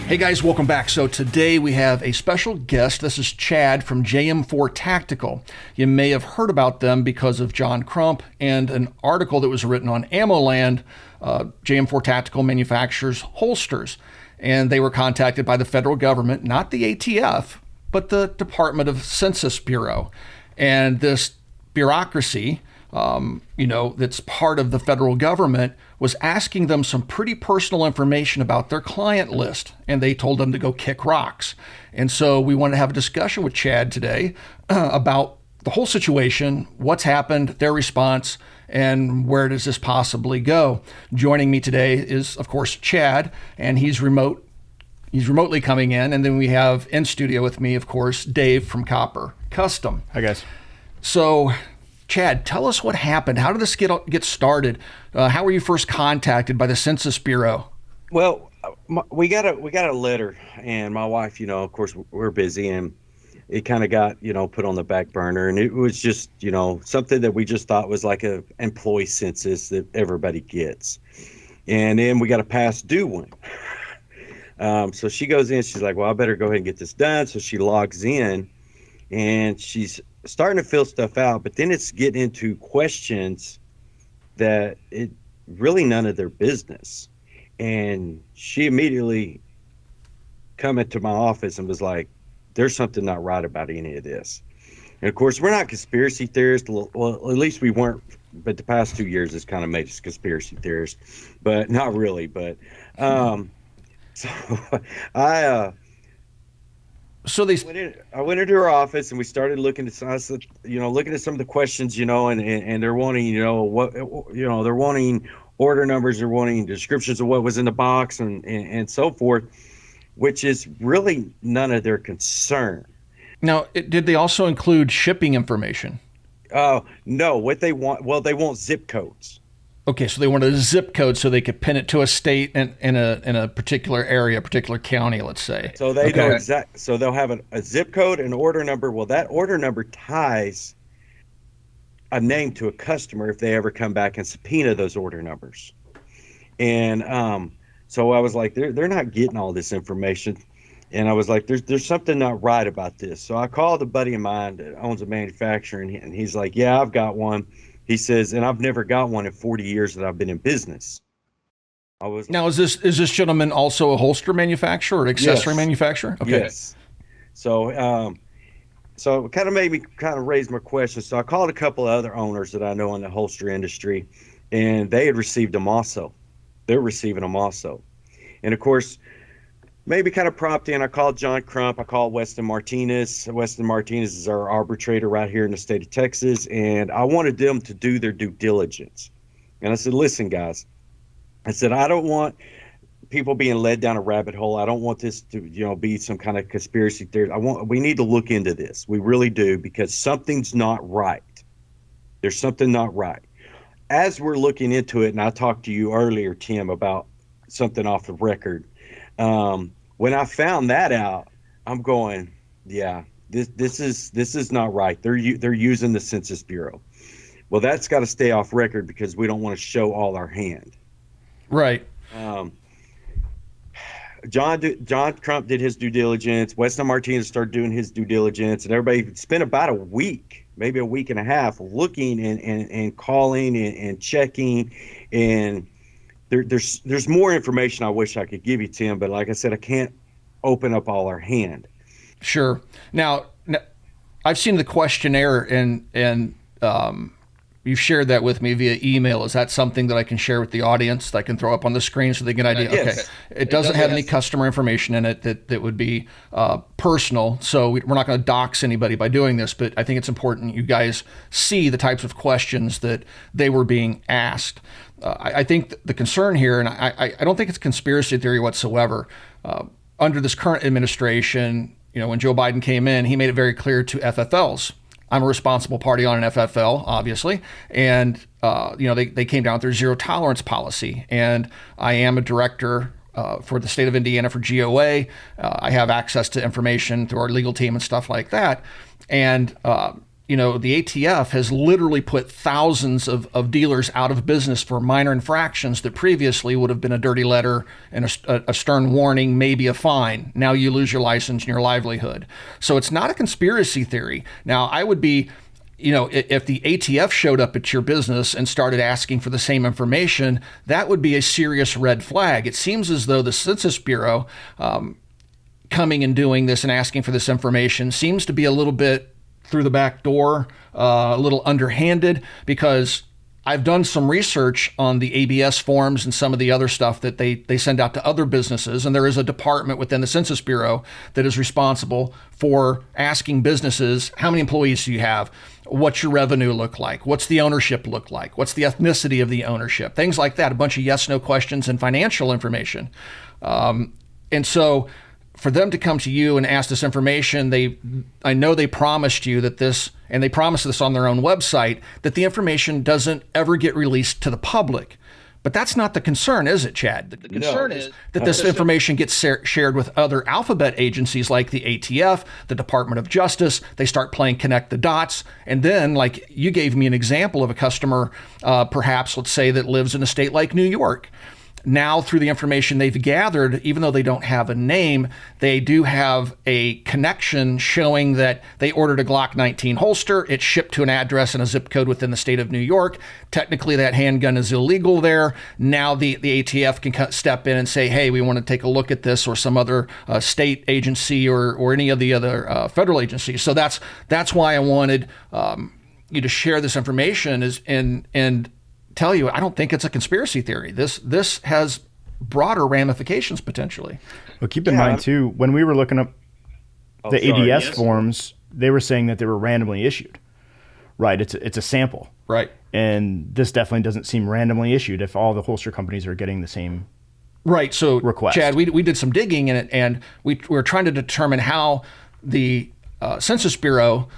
Hey guys, welcome back. So today we have a special guest. This is Chad from JM4 Tactical. You may have heard about them because of John Crump and an article that was written on AmmoLand. JM4 Tactical manufactures holsters, and they were contacted by the federal government, not the ATF, but the Department of Census Bureau. And this bureaucracy, that's part of the federal government, was asking them some pretty personal information about their client list, and they told them to go kick rocks. And so we want to have a discussion with Chad today about the whole situation, what's happened, their response, and where does this possibly go. Joining me today is, of course, Chad, and he's remotely coming in. And then we have in studio with me, of course, Dave from Copper Custom. Hi, guys. So, Chad, tell us what happened. How did this get started? How were you first contacted by the Census Bureau? Well, we got a letter, and my wife, of course, we're busy, and it kind of got, put on the back burner, and it was just, something that we just thought was like a employee census that everybody gets. And then we got a past due one. So she goes in, she's like, well, I better go ahead and get this done. So she logs in, and she's starting to fill stuff out, but then it's getting into questions that it really none of their business. And she immediately come into my office and was like, there's something not right about any of this. And of course, we're not conspiracy theorists. Well, at least we weren't, but the past 2 years has kind of made us conspiracy theorists, but not really. But so I went into her office, and we started looking at some of the questions, and they're wanting, they're wanting order numbers, they're wanting descriptions of what was in the box and so forth, which is really none of their concern. Now, did they also include shipping information? No, what they want, they want zip codes. Okay, so they wanted a zip code so they could pin it to a state in a particular area, a particular county, let's say. So they know exact. So they'll have a zip code, an order number. Well, that order number ties a name to a customer if they ever come back and subpoena those order numbers. And so I was like, they're not getting all this information, and I was like, there's something not right about this. So I called a buddy of mine that owns a manufacturer, and he's like, yeah, I've got one. He says, and I've never got one in 40 years that I've been in business. Now, is this gentleman also a holster manufacturer or an accessory manufacturer? Okay. Yes. So, so it kind of made me kind of raise my questions. So I called a couple of other owners that I know in the holster industry, and they had received them also. They're receiving them also. And of course, maybe kind of propped in, I called John Crump, I called Weston Martinez. Weston Martinez is our arbitrator right here in the state of Texas, and I wanted them to do their due diligence. And I said, listen, guys, I said, I don't want people being led down a rabbit hole. I don't want this to, be some kind of conspiracy theory. We need to look into this. We really do, because something's not right. There's something not right. As we're looking into it, and I talked to you earlier, Tim, about something off the record, when I found that out, I'm going, yeah, this is not right. They're using the Census Bureau. Well, that's got to stay off record because we don't want to show all our hand. Right. John Crump did his due diligence. Weston Martinez started doing his due diligence, and everybody spent about a week, maybe a week and a half, looking and calling and checking. And there's more information I wish I could give you, Tim, but like I said, I can't open up all our hand. Sure. Now I've seen the questionnaire, and you've shared that with me via email. Is that something that I can share with the audience that I can throw up on the screen so they get an idea? Yes. Okay. It doesn't have any customer information in it that would be personal. So we're not going to dox anybody by doing this, but I think it's important you guys see the types of questions that they were being asked. I think the concern here, and I don't think it's conspiracy theory whatsoever. Under this current administration, when Joe Biden came in, he made it very clear to FFLs. I'm a responsible party on an FFL, obviously. And, they came down with their zero tolerance policy. And I am a director for the state of Indiana for GOA. I have access to information through our legal team and stuff like that. And the ATF has literally put thousands of dealers out of business for minor infractions that previously would have been a dirty letter and a stern warning, maybe a fine. Now you lose your license and your livelihood. So it's not a conspiracy theory. Now, I would be, if the ATF showed up at your business and started asking for the same information, that would be a serious red flag. It seems as though the Census Bureau coming and doing this and asking for this information seems to be a little bit through the back door, a little underhanded, because I've done some research on the ABS forms and some of the other stuff that they send out to other businesses. And there is a department within the Census Bureau that is responsible for asking businesses, how many employees do you have? What's your revenue look like? What's the ownership look like? What's the ethnicity of the ownership? Things like that, a bunch of yes, no questions and financial information. And so for them to come to you and ask this information, I know they promised you that this, and they promised this on their own website, that the information doesn't ever get released to the public. But that's not the concern, is it, Chad? The concern is that this information gets shared with other alphabet agencies like the ATF, the Department of Justice. They start playing connect the dots. And then, like you gave me an example of a customer, perhaps, let's say, that lives in a state like New York. Now, through the information they've gathered, even though they don't have a name, they do have a connection showing that they ordered a Glock 19 holster. It's shipped to an address and a zip code within the state of New York. Technically, that handgun is illegal there. Now, the ATF can step in and say, hey, we want to take a look at this, or some other state agency or any of the other federal agencies. So that's why I wanted you to share this information and tell you, I don't think it's a conspiracy theory. This has broader ramifications potentially. Well, keep in mind too, when we were looking up the ADS forms, they were saying that they were randomly issued. Right, it's a sample. Right. And this definitely doesn't seem randomly issued if all the holster companies are getting the same right. So request. Chad, we did some digging in it, and we were trying to determine how the Census Bureau,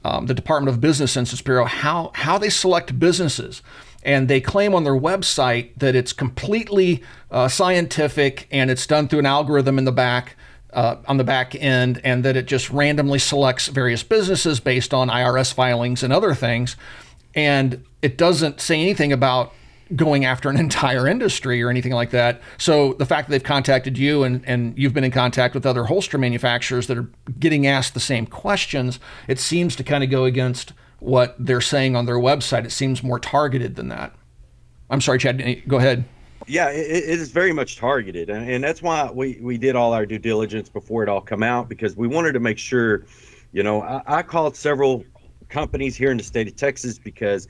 the Department of Business Census Bureau, how they select businesses. And they claim on their website that it's completely scientific, and it's done through an algorithm in the back, on the back end, and that it just randomly selects various businesses based on IRS filings and other things. And it doesn't say anything about going after an entire industry or anything like that. So the fact that they've contacted you and you've been in contact with other holster manufacturers that are getting asked the same questions, it seems to kind of go against what they're saying on their website. It seems more targeted than that. I'm sorry, Chad, go ahead. Yeah, it is very much targeted. And that's why we did all our due diligence before it all come out, because we wanted to make sure, I called several companies here in the state of Texas because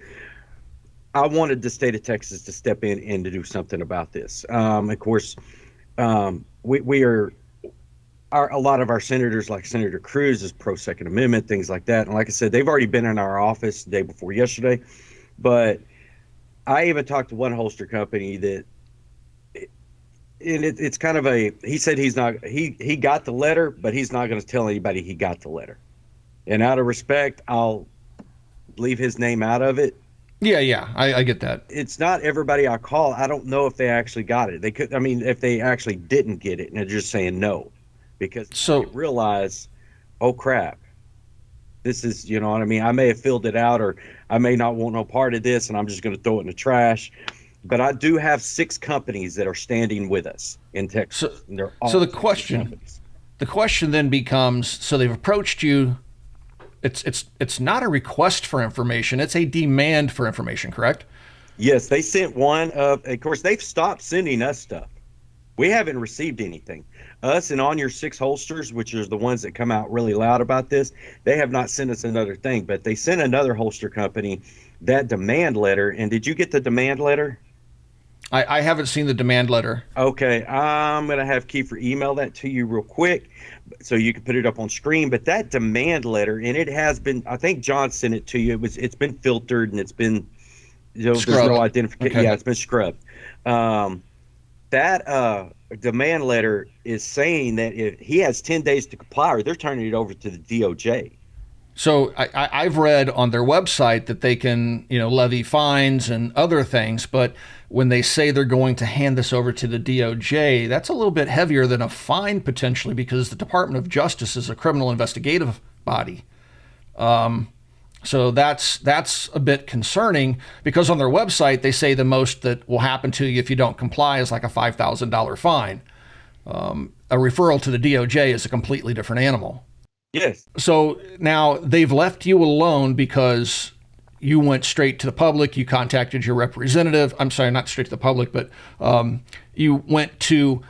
I wanted the state of Texas to step in and to do something about this. Of course, we are, a lot of our senators, like Senator Cruz, is pro-Second Amendment, things like that. And like I said, they've already been in our office the day before yesterday. But I even talked to one holster company that, and it's kind of he said he got the letter, but he's not going to tell anybody he got the letter. And out of respect, I'll leave his name out of it. Yeah, I get that. It's not everybody I call. I don't know if they actually got it. If they actually didn't get it and they're just saying no. Because they realize, oh crap, this is, you know what I mean? I may have filled it out, or I may not want no part of this, and I'm just going to throw it in the trash. But I do have 6 companies that are standing with us in Texas. And they're all the question then becomes, so they've approached you. It's not a request for information. It's a demand for information, correct? Yes, they sent one of course, they've stopped sending us stuff. We haven't received anything. Us and On Your 6 holsters, which are the ones that come out really loud about this, they have not sent us another thing. But they sent another holster company that demand letter. And did you get the demand letter? I haven't seen the demand letter. Okay, I'm going to have Kiefer email that to you real quick so you can put it up on screen. But that demand letter, and it has been, I think John sent it to you. It's been filtered, and it's been, there's no identification. Okay. Yeah, it's been scrubbed. That demand letter is saying that if he has 10 days to comply, or they're turning it over to the DOJ. So I've read on their website that they can, levy fines and other things, but when they say they're going to hand this over to the DOJ, that's a little bit heavier than a fine potentially, because the Department of Justice is a criminal investigative body. So that's a bit concerning, because on their website they say the most that will happen to you if you don't comply is like a $5,000 fine. A referral to the DOJ is a completely different animal. Yes. So now they've left you alone because you went straight to the public. You contacted your representative. I'm sorry, not straight to the public, but you went to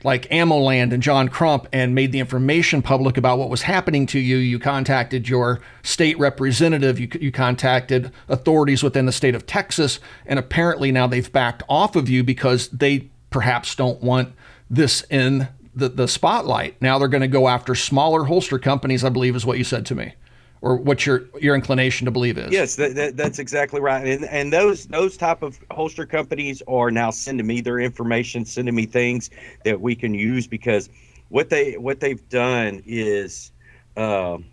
like AmmoLand and John Crump and made the information public about what was happening to you. You contacted your state representative. You contacted authorities within the state of Texas. And apparently now they've backed off of you because they perhaps don't want this in the spotlight. Now they're going to go after smaller holster companies, I believe is what you said to me, or what your inclination to believe is. Yes, that's exactly right. And those type of holster companies are now sending me their information, sending me things that we can use, because what they've done is hang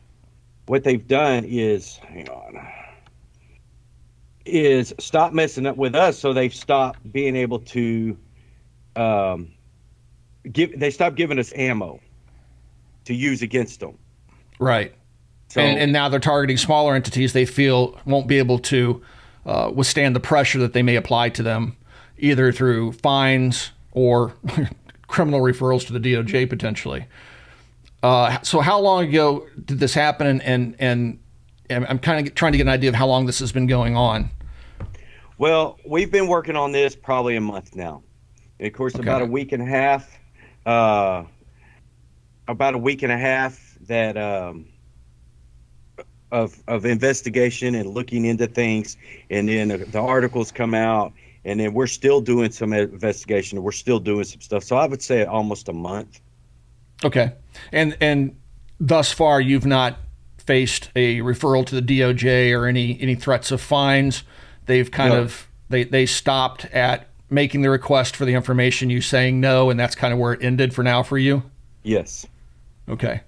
on, is stop messing up with us. So they've stopped being able to they stopped giving us ammo to use against them. Right. So, and now they're targeting smaller entities they feel won't be able to withstand the pressure that they may apply to them, either through fines or criminal referrals to the DOJ potentially. So how long ago did this happen? And I'm kind of trying to get an idea of how long this has been going on. Well, we've been working on this probably a month now. And of course, about a week and a half that of investigation and looking into things, and then the articles come out, and then we're still doing some investigation. We're still doing some stuff. So I would say almost a month. Okay. And thus far, you've not faced a referral to the DOJ or any threats of fines. They've kind of they stopped at making the request for the information, you saying no, and that's kind of where it ended for now for you? Yes. Okay.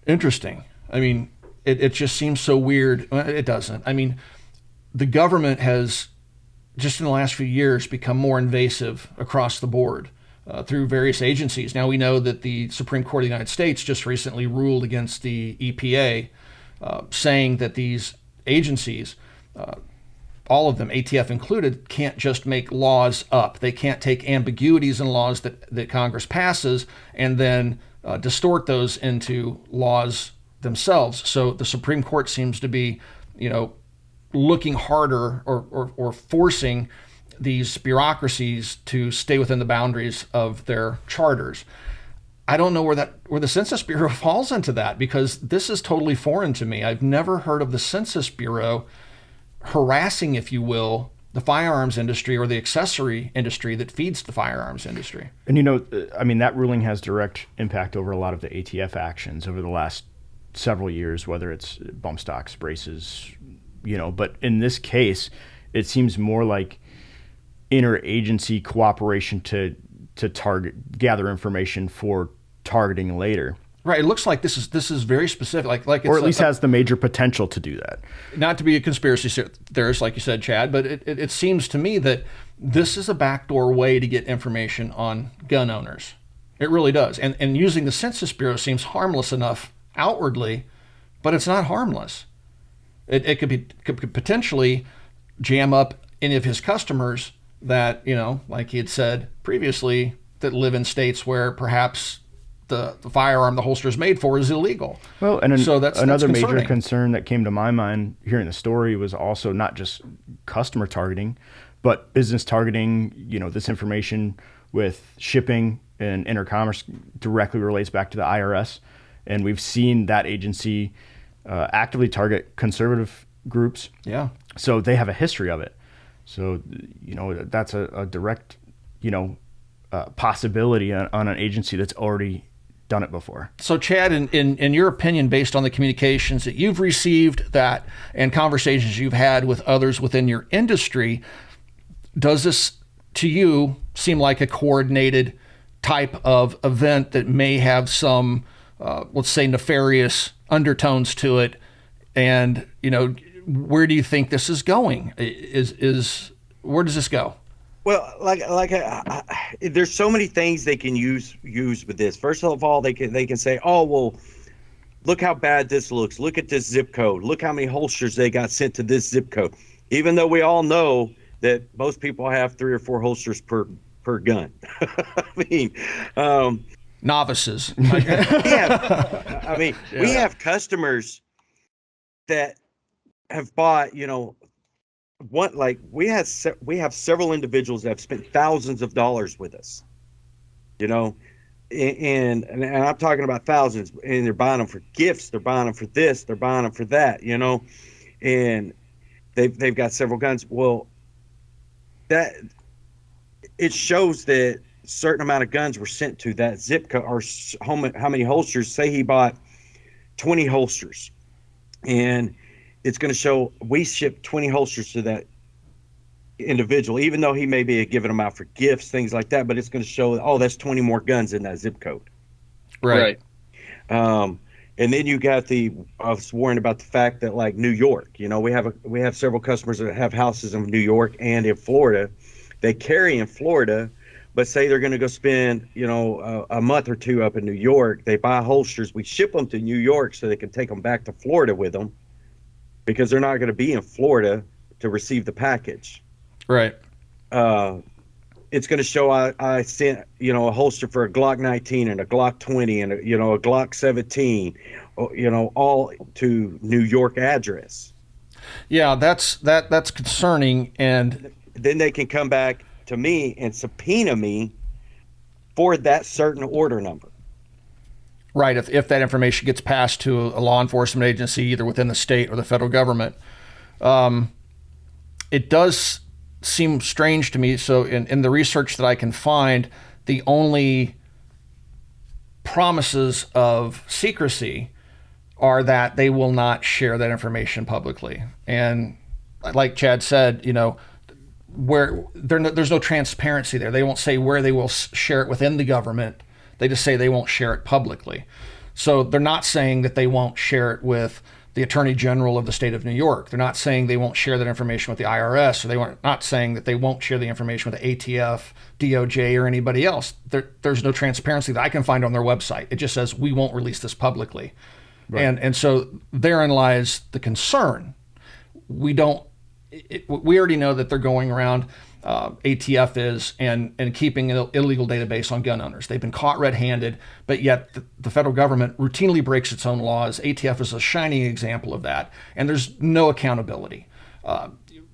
Interesting. I mean, it just seems so weird. Well, it doesn't. I mean, the government has, just in the last few years, become more invasive across the board through various agencies. Now, we know that the Supreme Court of the United States just recently ruled against the EPA, saying that these agencies, all of them, ATF included, can't just make laws up. They can't take ambiguities in laws that Congress passes and then distort those into laws themselves. So the Supreme Court seems to be, looking harder or forcing these bureaucracies to stay within the boundaries of their charters. I don't know where the Census Bureau falls into that, because this is totally foreign to me. I've never heard of the Census Bureau harassing, if you will, the firearms industry or the accessory industry that feeds the firearms industry. And that ruling has direct impact over a lot of the ATF actions over the last several years, whether it's bump stocks, braces, but in this case, it seems more like interagency cooperation to gather information for targeting later. Right. It looks like this is very specific, like it's, or at least has the major potential to do that. Not to be a conspiracy theorist, like you said, Chad, but it seems to me that this is a backdoor way to get information on gun owners. It really does. And using the Census Bureau seems harmless enough outwardly, but it's not harmless. It could potentially jam up any of his customers that, like he had said previously, that live in states where perhaps the firearm the holster is made for is illegal. Well, and so that's another major major concern that came to my mind hearing the story was also not just customer targeting, but business targeting. This information with shipping and intercommerce directly relates back to the IRS. And we've seen that agency actively target conservative groups. Yeah. So they have a history of it. So, that's a direct, possibility on an agency that's already done it before. So, Chad, in your opinion, based on the communications that you've received and conversations you've had with others within your industry, does this to you seem like a coordinated type of event that may have some, let's say, nefarious undertones to it? And, where do you think this is going? Where does this go? Well, there's so many things they can use with this. First of all, they can say, oh well, look how bad this looks. Look at this zip code. Look how many holsters they got sent to this zip code. Even though we all know that most people have 3 or 4 holsters per gun. I mean, Novices. we have customers that have bought, we have several individuals that have spent thousands of dollars with us, and I'm talking about thousands, and they're buying them for gifts, they're buying them for this, they're buying them for that, and they've got several guns. Well, that it shows that a certain amount of guns were sent to that zip code, or how many holsters. Say he bought 20 holsters, and it's going to show we shipped 20 holsters to that individual, even though he may be giving them out for gifts, things like that. But it's going to show, oh, that's 20 more guns in that zip code. Right. And then you got I was worrying about the fact that, like, New York, we have several customers that have houses in New York and in Florida. They carry in Florida, but say they're going to go spend, a month or two up in New York. They buy holsters. We ship them to New York so they can take them back to Florida with them, because they're not going to be in Florida to receive the package. Right. It's going to show I sent, a holster for a Glock 19 and a Glock 20 and a Glock 17, all to New York address. Yeah, that's concerning. And then they can come back to me and subpoena me for that certain order number. Right, if that information gets passed to a law enforcement agency, either within the state or the federal government. It does seem strange to me. So in the research that I can find, the only promises of secrecy are that they will not share that information publicly. And like Chad said, where there's no transparency there. They won't say where they will share it within the government. They just say they won't share it publicly. So they're not saying that they won't share it with the Attorney General of the state of New York. They're not saying they won't share that information with the IRS, or they weren't not saying that they won't share the information with the ATF, DOJ, or anybody else. There's no transparency that I can find on their website. It just says we won't release this publicly. Right. And so therein lies the concern. We already know that they're going around, ATF is, and keeping an illegal database on gun owners. They've been caught red-handed, but yet the federal government routinely breaks its own laws. ATF is a shining example of that, and there's no accountability.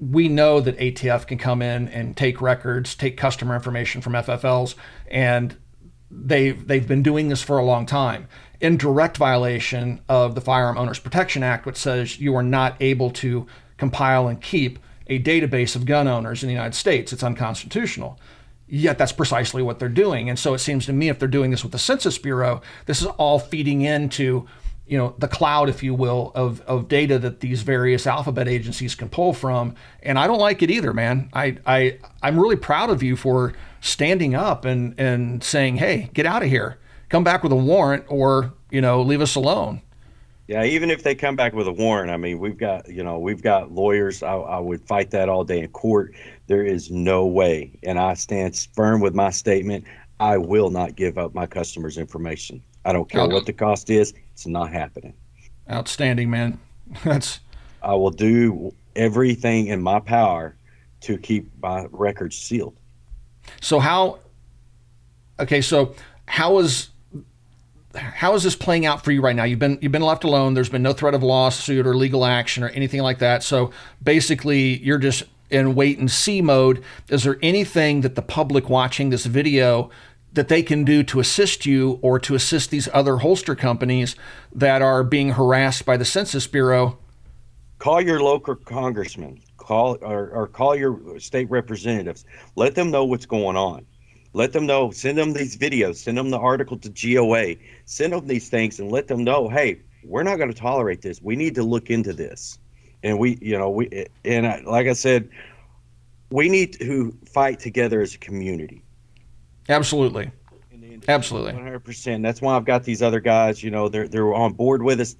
We know that ATF can come in and take records, take customer information from FFLs, and they've been doing this for a long time, in direct violation of the Firearm Owners Protection Act, which says you are not able to compile and keep a database of gun owners in the United States. It's unconstitutional. Yet that's precisely what they're doing. And so it seems to me, if they're doing this with the Census Bureau, this is all feeding into, the cloud, if you will, of data that these various alphabet agencies can pull from. And I don't like it either, man. I'm really proud of you for standing up and saying, hey, get out of here. Come back with a warrant, or, leave us alone. Yeah, even if they come back with a warrant, I mean, we've got lawyers. I would fight that all day in court. There is no way, and I stand firm with my statement, I will not give up my customers' information. I don't care what the cost is. It's not happening. Outstanding, man. I will do everything in my power to keep my records sealed. So how is this playing out for you right now? You've been left alone. There's been no threat of lawsuit or legal action or anything like that. So basically, you're just in wait and see mode. Is there anything that the public watching this video that they can do to assist you, or to assist these other holster companies that are being harassed by the Census Bureau? Call your local congressman. Call your state representatives. Let them know what's going on. Let them know, send them these videos, send them the article to GOA, send them these things, and let them know, hey, we're not going to tolerate this. We need to look into this. And like I said, we need to fight together as a community. Absolutely. Absolutely. 100%. That's why I've got these other guys, they're on board with us,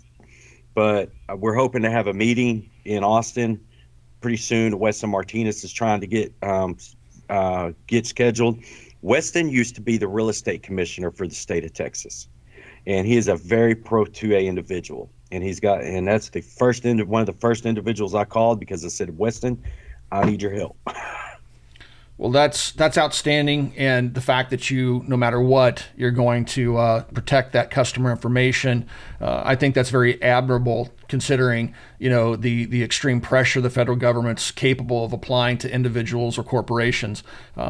but we're hoping to have a meeting in Austin pretty soon. Weston Martinez is trying to get scheduled. Weston used to be the real estate commissioner for the state of Texas. and he is a very pro 2A individual. And that's one of the first individuals I called, because I said, Weston, I need your help. Well, that's outstanding, and the fact that you, no matter what, you're going to protect that customer information, I think that's very admirable, considering the extreme pressure the federal government's capable of applying to individuals or corporations.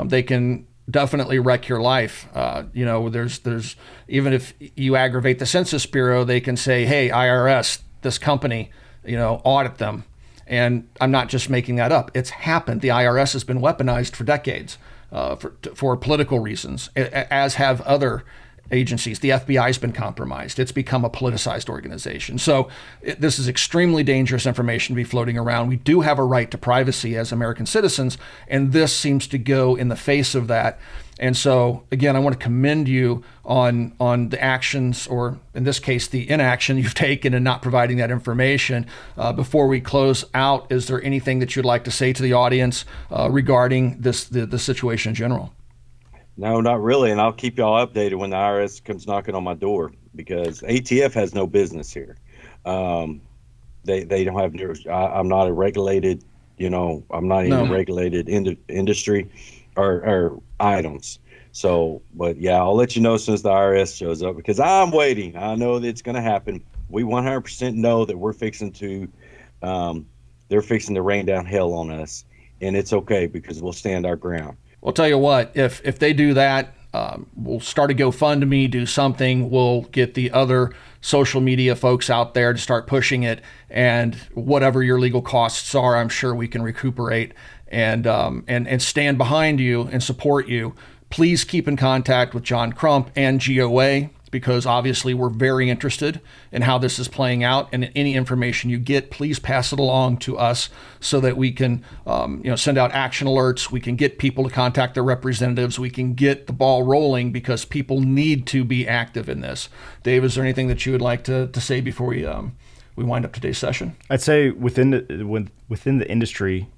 They can definitely wreck your life. There's even if you aggravate the Census Bureau, they can say, "Hey, IRS, this company, audit them." And I'm not just making that up. It's happened. The IRS has been weaponized for decades for political reasons, as have other agencies. The FBI has been compromised. It's become a politicized organization. So this is extremely dangerous information to be floating around. We do have a right to privacy as American citizens, and this seems to go in the face of that. And so, again, I want to commend you on the actions, or in this case, the inaction you've taken in not providing that information. Before we close out, is there anything that you'd like to say to the audience regarding the situation in general? No, not really. And I'll keep y'all updated when the IRS comes knocking on my door, because ATF has no business here. They don't have. I'm not a regulated. I'm not even a regulated industry or items. So, but yeah, I'll let you know as soon as the IRS shows up, because I'm waiting. I know that it's going to happen. We 100% know that they're fixing to rain down hell on us, and it's okay, because we'll stand our ground. Well, tell you what, if they do that, we'll start a GoFundMe, do something. We'll get the other social media folks out there to start pushing it, and whatever your legal costs are, I'm sure we can recuperate and stand behind you and support you. Please keep in contact with John Crump and GOA, because obviously we're very interested in how this is playing out, and any information you get, please pass it along to us so that we can send out action alerts. We can get people to contact their representatives. We can get the ball rolling, because people need to be active in this. Dave, is there anything that you would like to say before we wind up today's session? I'd say within the industry,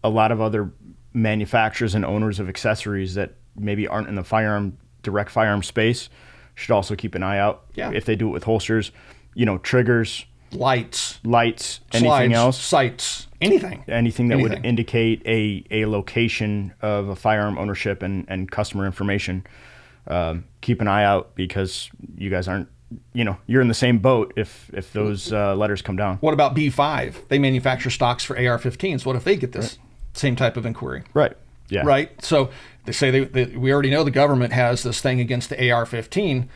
a lot of other manufacturers and owners of accessories that maybe aren't in the direct firearm space should also keep an eye out. Yeah. If they do it with holsters, triggers, lights, anything slides, else, sights, anything that would indicate a location of a firearm ownership and customer information. Keep an eye out, because you guys aren't, you're in the same boat if those letters come down. What about B5? They manufacture stocks for AR-15s. What if they get this same type of inquiry? Right. Yeah. Right. So they say we already know the government has this thing against the AR-15.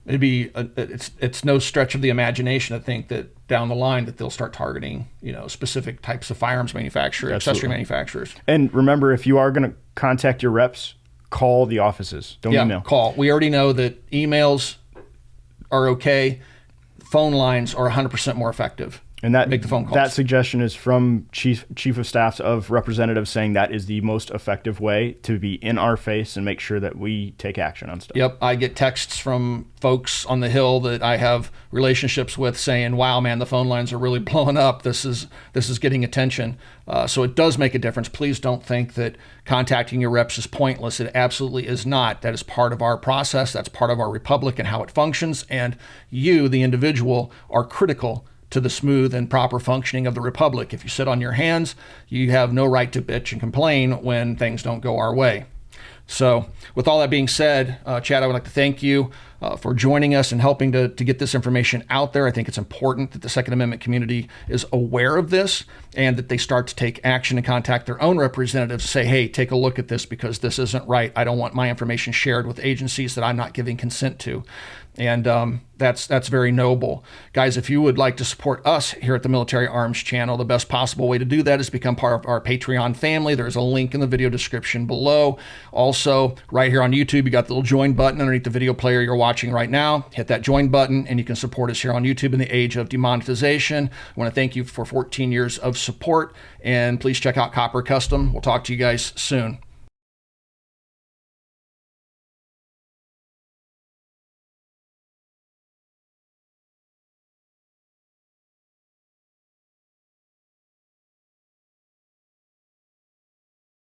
It's no stretch of the imagination to think that down the line that they'll start targeting specific types of firearms manufacturers, accessory manufacturers. And remember, if you are going to contact your reps, call the offices. Don't email. Call. We already know that emails are okay. Phone lines are 100% more effective. And that make the phone calls. That suggestion is from chief of staffs of representatives, saying that is the most effective way to be in our face and make sure that we take action on stuff. Yep, I get texts from folks on the Hill that I have relationships with saying, "Wow, man, the phone lines are really blowing up. This is getting attention." So it does make a difference. Please don't think that contacting your reps is pointless. It absolutely is not. That is part of our process. That's part of our republic and how it functions. And you, the individual, are critical to the smooth and proper functioning of the republic. If you sit on your hands, you have no right to bitch and complain when things don't go our way. So with all that being said, Chad, I would like to thank you for joining us and helping to get this information out there. I think it's important that the Second Amendment community is aware of this and that they start to take action and contact their own representatives to say, hey, take a look at this, because this isn't right. I don't want my information shared with agencies that I'm not giving consent to. And that's very noble. Guys, if you would like to support us here at the Military Arms Channel, the best possible way to do that is become part of our Patreon family. There's a link in the video description below. Also, right here on YouTube, you got the little join button underneath the video player you're watching right now. Hit that join button and you can support us here on YouTube in the age of demonetization. I want to thank you for 14 years of support, and please check out Copper Custom. We'll talk to you guys soon.